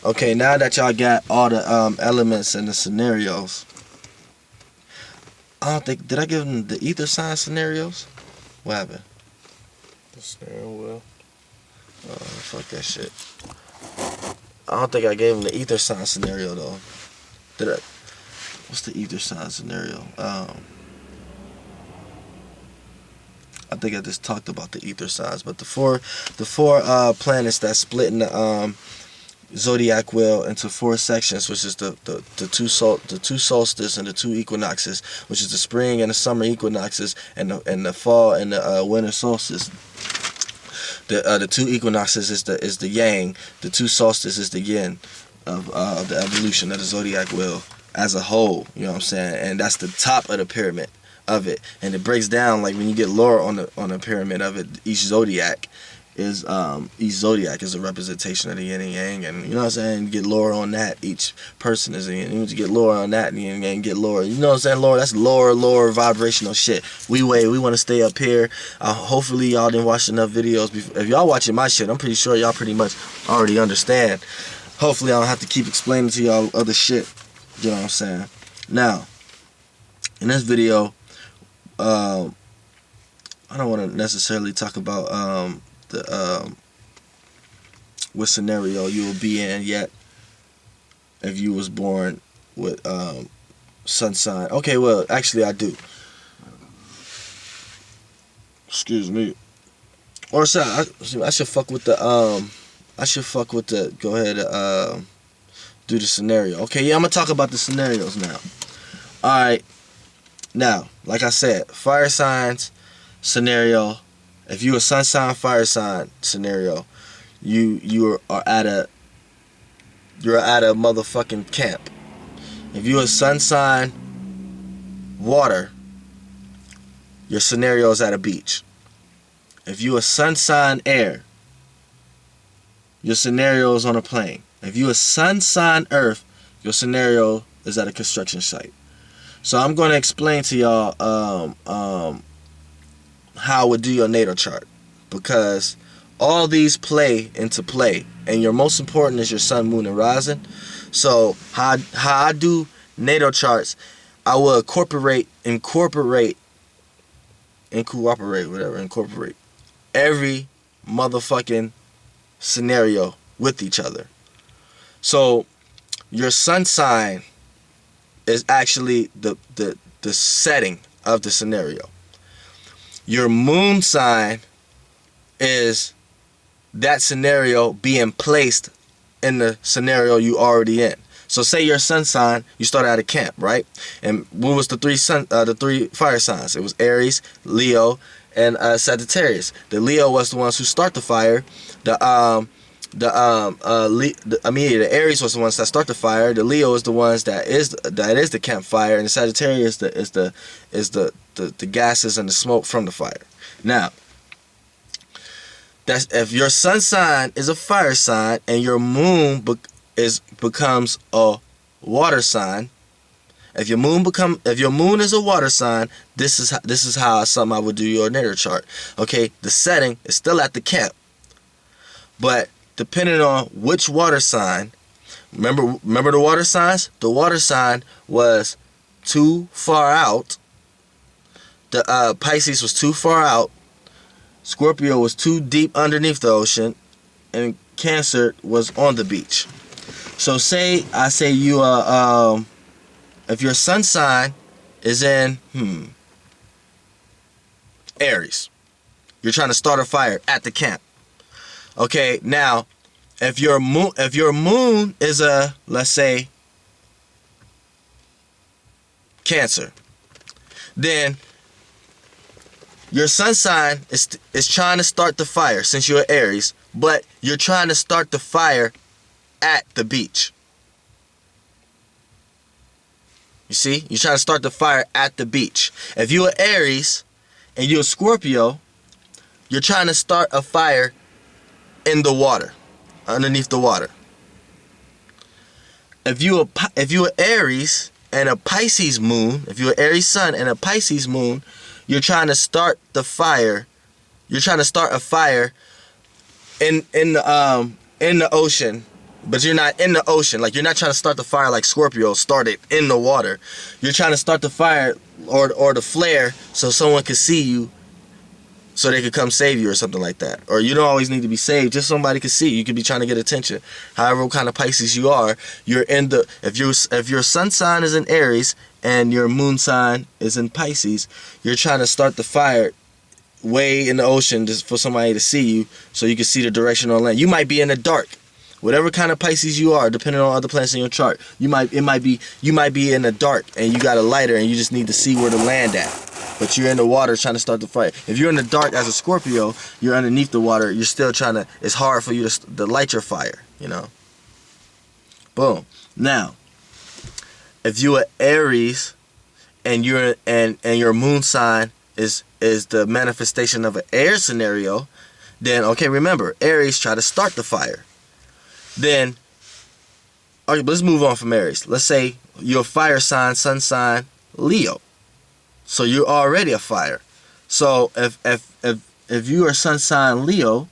Okay, now that y'all got all the elements and the scenarios, I don't think, did I give them the ether sign scenarios? What happened? The steering wheel. Oh, fuck that shit. I don't think I gave them the ether sign scenario though. Did I? What's the ether sign scenario? I think I just talked about the ether signs, but the four planets that split in the zodiac wheel into 4 sections, which is the two solstices and the 2 equinoxes, which is the spring and the summer equinoxes, and the fall and the winter solstice. The 2 equinoxes is the yang, the 2 solstices is the yin of the evolution of the zodiac wheel as a whole. You know what I'm saying? And that's the top of the pyramid of it, and it breaks down like when you get lower on the pyramid of it. Each zodiac is a representation of the yin and yang, and you know what I'm saying. You get lower on that, each person is a yin. You get lower on that, and yin and yang get lower. You know what I'm saying? Lower. That's lower vibrational shit. We want to stay up here. Hopefully y'all didn't watch enough videos. If y'all watching my shit, I'm pretty sure y'all pretty much already understand. Hopefully I don't have to keep explaining to y'all other shit. You know what I'm saying? Now, in this video, I don't want to necessarily talk about what scenario you will be in yet if you was born with sun sign. Okay, well, actually I do. Excuse me. Or so I should fuck with the go ahead do the scenario. Okay, yeah, I'm gonna talk about the scenarios now. Alright. Now, like I said, fire signs scenario. If you a sun sign, fire sign scenario, you're at a motherfucking camp. If you a sun sign, water, your scenario is at a beach. If you a sun sign, air, your scenario is on a plane. If you a sun sign, earth, your scenario is at a construction site. So I'm going to explain to y'all how I would do your natal chart, because all these play into play, and your most important is your sun, moon, and rising. So how I do natal charts, I will incorporate every motherfucking scenario with each other. So your sun sign is actually the setting of the scenario. Your moon sign is that scenario being placed in the scenario you already in. So say your sun sign, you start at a camp, right? And what was the 3 fire signs? It was Aries, Leo, and Sagittarius. The Leo was the ones who start the fire. The Aries was the ones that start the fire. The Leo is the ones that is the campfire, and the Sagittarius is the gases and the smoke from the fire. Now, that's if your sun sign is a fire sign and your moon becomes a water sign. If your moon is a water sign, this is how I would do your natal chart. Okay, the setting is still at the camp, but depending on which water sign, remember the water signs? The water sign was too far out. The Pisces was too far out. Scorpio was too deep underneath the ocean, and Cancer was on the beach. So I say you if your sun sign is in Aries, you're trying to start a fire at the camp. Okay, now if your moon is a, let's say, Cancer, then your sun sign is trying to start the fire since you're Aries, but you're trying to start the fire at the beach. You see? You're trying to start the fire at the beach. If you're Aries and you're a Scorpio, you're trying to start a fire in the water, underneath the water. If you're Aries and a Pisces moon, if you're Aries sun and a Pisces moon, you're trying to start the fire. You're trying to start a fire in the ocean but you're not in the ocean. Like, you're not trying to start the fire like Scorpio started in the water. You're trying to start the fire or the flare so someone can see you, so they could come save you or something like that. Or you don't always need to be saved, just somebody could see you. You could be trying to get attention. However, what kind of Pisces you are, you're in the, if your sun sign is in Aries and your moon sign is in Pisces, you're trying to start the fire way in the ocean just for somebody to see you, so you can see the direction on land. You might be in the dark. Whatever kind of Pisces you are, depending on other planets in your chart, you might be in the dark and you got a lighter and you just need to see where to land at. But you're in the water trying to start the fire. If you're in the dark as a Scorpio, you're underneath the water. You're still trying to. It's hard for you to light your fire. You know. Boom. Now, if you are Aries, and your moon sign is the manifestation of an air scenario, then okay. Remember, Aries try to start the fire. Then, okay, but let's move on from Aries. Let's say your fire sign, sun sign, Leo. So you're already a fire. So if you are sun sign Leo,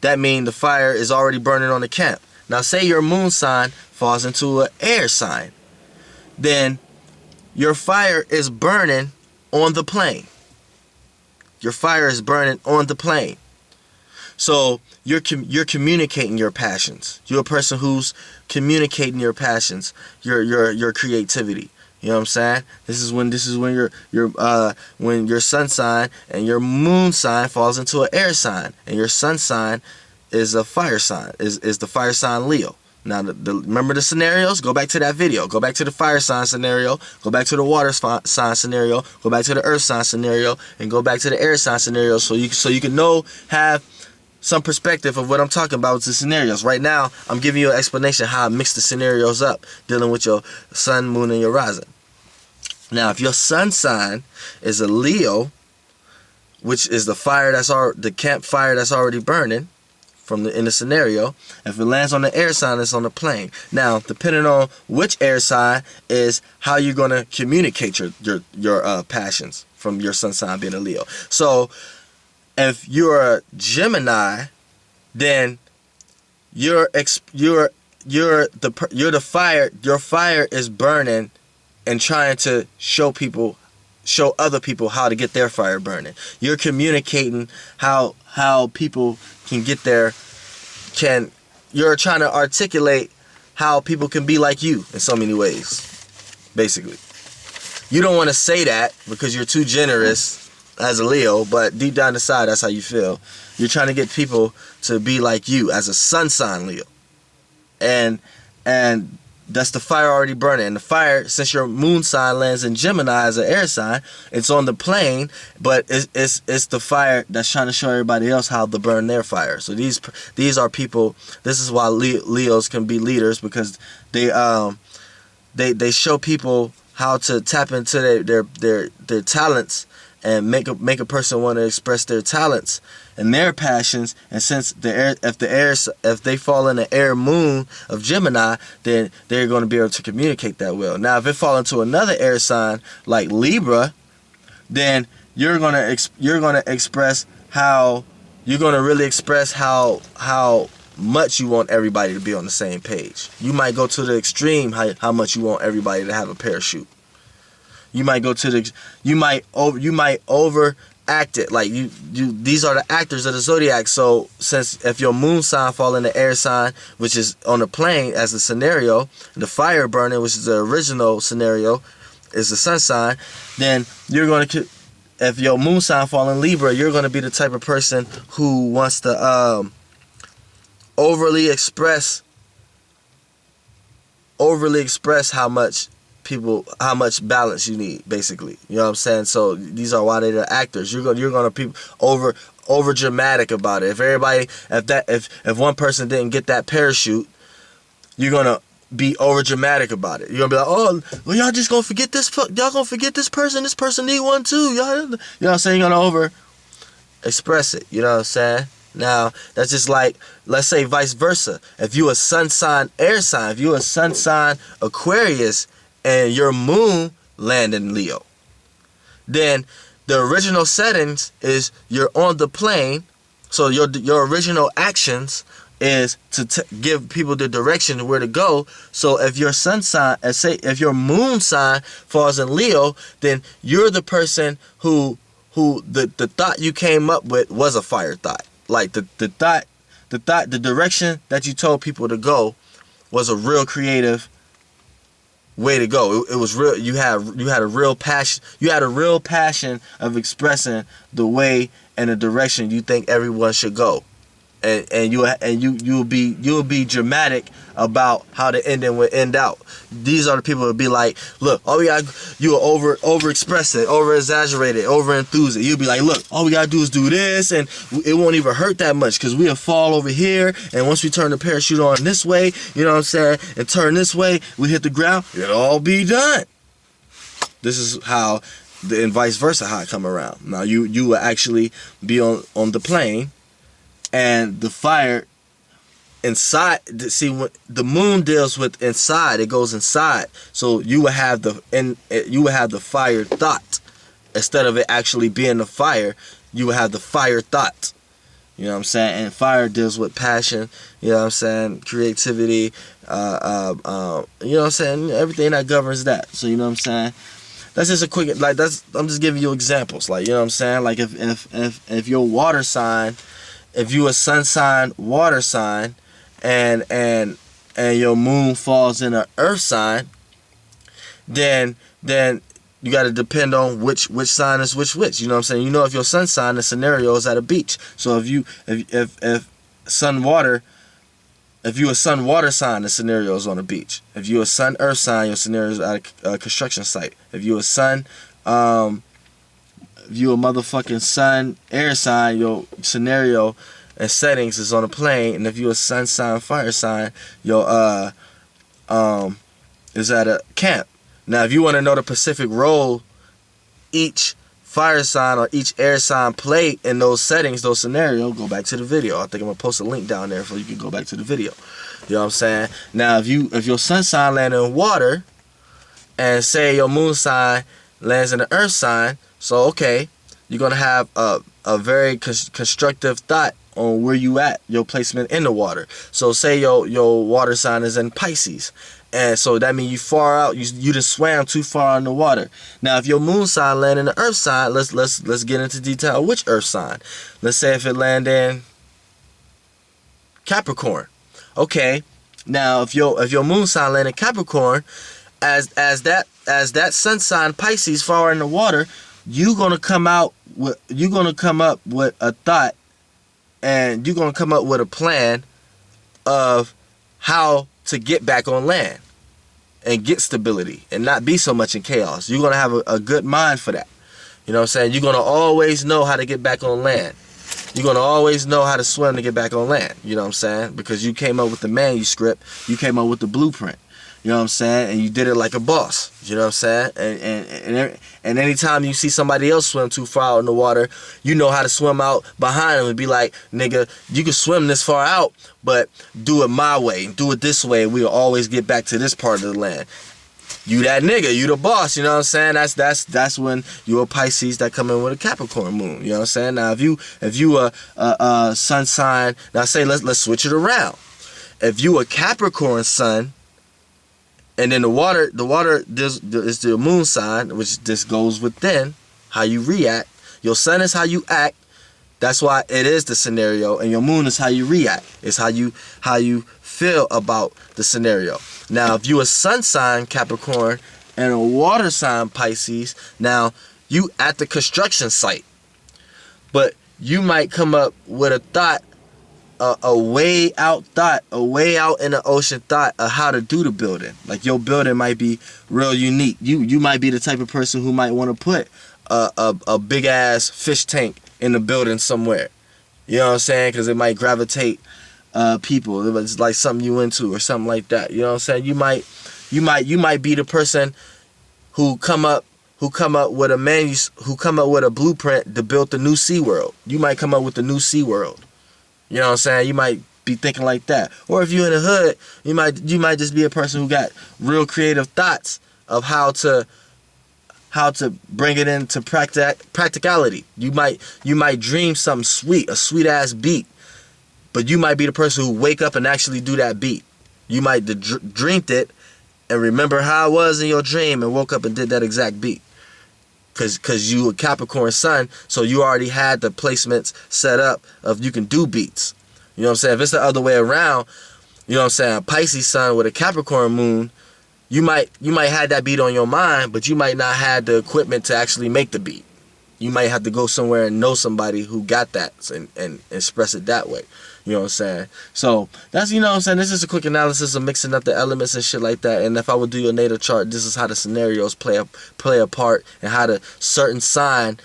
that means the fire is already burning on the camp. Now say your moon sign falls into an air sign, then your fire is burning on the plane. Your fire is burning on the plane. So you're communicating your passions. You're a person who's communicating your passions, your creativity. You know what I'm saying? This is when when your sun sign and your moon sign falls into an air sign, and your sun sign is a fire sign, is the fire sign Leo. Now, remember the scenarios? Go back to that video. Go back to the fire sign scenario. Go back to the water sign scenario. Go back to the earth sign scenario, and go back to the air sign scenario, so you can have some perspective of what I'm talking about with the scenarios. Right now, I'm giving you an explanation how I mix the scenarios up, dealing with your sun, moon, and your rising. Now, if your sun sign is a Leo, which is the fire the campfire that's already burning in the scenario, if it lands on the air sign, it's on the plane. Now, depending on which air sign is how you're gonna communicate your passions from your sun sign being a Leo. So, if you're a Gemini, then you're the fire. Your fire is burning and trying to show other people how to get their fire burning. You're communicating how people can get you're trying to articulate how people can be like you in so many ways, basically. You don't want to say that because you're too generous as a Leo, but deep down inside, that's how you feel. You're trying to get people to be like you as a sun sign Leo. And that's the fire already burning. And the fire, since your moon sign lands in Gemini as an air sign, it's on the plane, but it's the fire that's trying to show everybody else how to burn their fire. So these are people. This is why Leos can be leaders, because they show people how to tap into their talents and make a person want to express their talents and their passions. And since if they fall in the air moon of Gemini, then they're going to be able to communicate that well. Now, if it fall into another air sign like Libra, then you're going to express how much you want everybody to be on the same page. You might go to the extreme how much you want everybody to have a parachute. You might overact it. Like these are the actors of the zodiac. So since if your moon sign fall in the air sign, which is on the plane as a scenario, the fire burning, which is the original scenario, is the sun sign, then you're going to, if your moon sign fall in Libra, you're going to be the type of person who wants to overly express how much balance you need, basically. You know what I'm saying? So these are why they're the actors. You're gonna be over dramatic about it. If one person didn't get that parachute, you're gonna be over dramatic about it. You're gonna be like, oh, well, y'all just gonna forget this. Y'all gonna forget this person. This person need one too. Y'all, you know what I'm saying? You're gonna over express it. You know what I'm saying? Now, that's just like, let's say vice versa. If you a sun sign air sign, if you a sun sign Aquarius, and your moon land in Leo, then the original settings is you're on the plane. So your original actions, is to give people the direction of where to go. So if your sun sign, if your moon sign falls in Leo, then you're the person who the thought you came up with was a fire thought. Like the direction that you told people to go was a real creative way to go. It was real. You had a real passion. You had a real passion of expressing the way and the direction you think everyone should go. And you'll be dramatic about how the ending will end out. These are the people that be like, look, all we got, you will over express it, over exaggerate it, over enthuse it. You'll be like, look, all we gotta do is do this, and it won't even hurt that much because we'll fall over here, and once we turn the parachute on this way, you know what I'm saying, and turn this way, we hit the ground, it'll all be done. This is how, and vice versa, how it come around. Now you will actually be on the plane. And the fire inside, see, when the moon deals with inside, it goes inside. So you will have the fire thought instead of it actually being the fire. You will have the fire thought. You know what I'm saying? And fire deals with passion. You know what I'm saying? Creativity. You know what I'm saying? Everything that governs that. So you know what I'm saying? That's just a quick, like, I'm just giving you examples. Like, you know what I'm saying? Like if your water sign. If you a sun sign, water sign, and your moon falls in an earth sign, then you got to depend on which sign is which. You know what I'm saying? You know, if your sun sign, the scenario is at a beach. So if you a sun water sign, the scenario is on a beach. If you a sun earth sign, your scenario is at a construction site. If you a sun if you a motherfucking sun air sign, your scenario and settings is on a plane. And if you a sun sign fire sign, your is at a camp. Now if you want to know the specific role each fire sign or each air sign play in those settings, those scenarios, go back to the video. I think I'm gonna post a link down there so you can go back to the video. You know what I'm saying? Now if your sun sign landed in water and say your moon sign lands in the earth sign, so okay, you're gonna have a very constructive thought on where you at, your placement in the water. So say your water sign is in Pisces, and so that means you far out, you just swam too far in the water. Now if your moon sign land in the earth sign, let's get into detail which earth sign. Let's say if it land in Capricorn. Okay, now if your moon sign land in Capricorn, as that sun sign Pisces far in the water, you're gonna come up with a thought, and you're gonna come up with a plan of how to get back on land and get stability and not be so much in chaos. You're gonna have a good mind for that. You know what I'm saying? You're gonna always know how to get back on land. You're gonna always know how to swim to get back on land. You know what I'm saying? Because you came up with the manuscript, you came up with the blueprint. You know what I'm saying? And you did it like a boss. You know what I'm saying? And anytime you see somebody else swim too far out in the water, you know how to swim out behind them and be like, nigga, you can swim this far out, but do it my way. Do it this way. We'll always get back to this part of the land. You that nigga, you the boss, you know what I'm saying? That's when you're a Pisces that come in with a Capricorn moon. You know what I'm saying? Now if you a sun sign, now say let's switch it around. If you a Capricorn sun, and then the water is the moon sign, which just goes within how you react. Your sun is how you act. That's why it is the scenario, and your moon is how you react. It's how you feel about the scenario. Now, if you a sun sign Capricorn and a water sign Pisces, now you at the construction site, but you might come up with a thought, a way out in the ocean thought of how to do the building. Like your building might be real unique. You might be the type of person who might want to put a big ass fish tank in the building somewhere. You know what I'm saying? Because it might gravitate people. It's like something you into or something like that. You know what I'm saying? You might be the person who come up with a blueprint to build the new SeaWorld. You might come up with the new SeaWorld. You know what I'm saying? You might be thinking like that. Or if you're in the hood, you might just be a person who got real creative thoughts of how to bring it into practicality. You might dream something sweet, a sweet ass beat, But you might be the person who wake up and actually do that beat. You might dreamed it and remember how it was in your dream and woke up and did that exact beat. Cause you a Capricorn sun, so you already had the placements set up of you can do beats. You know what I'm saying? If it's the other way around, you know what I'm saying, Pisces sun with a Capricorn moon, you might have that beat on your mind, but you might not have the equipment to actually make the beat. You might have to go somewhere and know somebody who got that and express it that way. You know what I'm saying? So that's, you know what I'm saying, this is a quick analysis of mixing up the elements and shit like that. And if I would do your natal chart, this is how the scenarios play a part, and how the certain sign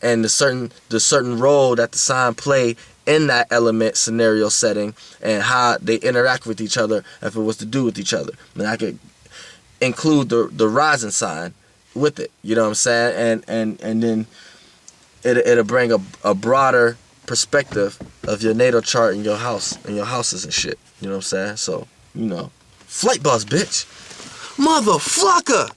and the certain role that the sign play in that element scenario setting, and how they interact with each other if it was to do with each other. And I could include the rising sign with it. You know what I'm saying? And then it'll bring a broader perspective of your natal chart and your house and your houses and shit. You know what I'm saying? So, you know, flight boss, bitch. Motherfucker!